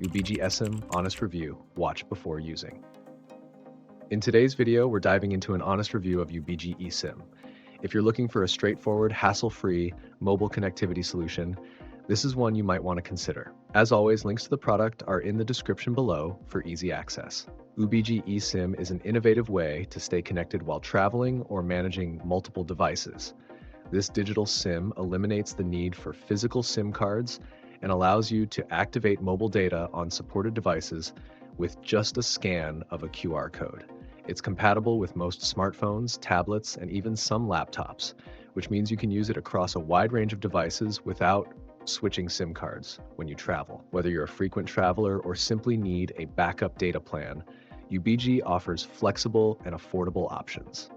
Ubigi Esim, honest review, watch before using. In today's video, we're diving into an honest review of Ubigi Esim. If you're looking for a straightforward, hassle-free mobile connectivity solution, this is one you might want to consider. As always, links to the product are in the description below for easy access. Ubigi Esim is an innovative way to stay connected while traveling or managing multiple devices. This digital SIM eliminates the need for physical SIM cards and allows you to activate mobile data on supported devices with just a scan of a QR code. It's compatible with most smartphones, tablets, and even some laptops, which means you can use it across a wide range of devices without switching SIM cards when you travel. Whether you're a frequent traveler or simply need a backup data plan, Ubigi offers flexible and affordable options.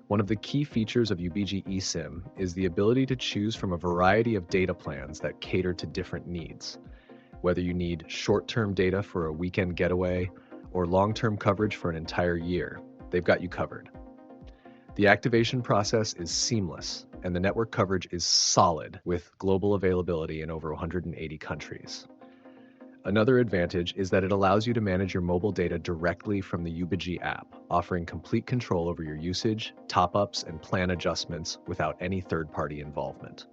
One of the key features of Ubigi Esim is the ability to choose from a variety of data plans that cater to different needs. Whether you need short-term data for a weekend getaway or long-term coverage for an entire year, they've got you covered. The activation process is seamless, and the network coverage is solid with global availability in over 180 countries. Another advantage is that it allows you to manage your mobile data directly from the Ubigi app, offering complete control over your usage, top-ups, and plan adjustments without any third-party involvement.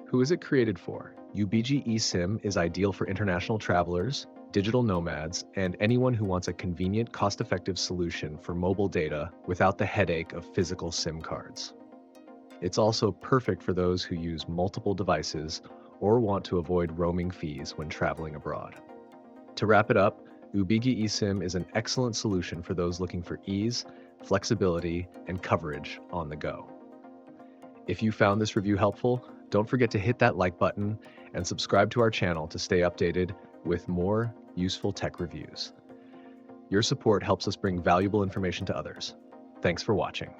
Who is it created for? Ubigi Esim is ideal for international travelers, digital nomads, and anyone who wants a convenient, cost-effective solution for mobile data without the headache of physical SIM cards. It's also perfect for those who use multiple devices or want to avoid roaming fees when traveling abroad. To wrap it up, Ubigi Esim is an excellent solution for those looking for ease, flexibility, and coverage on the go. If you found this review helpful, don't forget to hit that like button and subscribe to our channel to stay updated with more useful tech reviews. Your support helps us bring valuable information to others. Thanks for watching.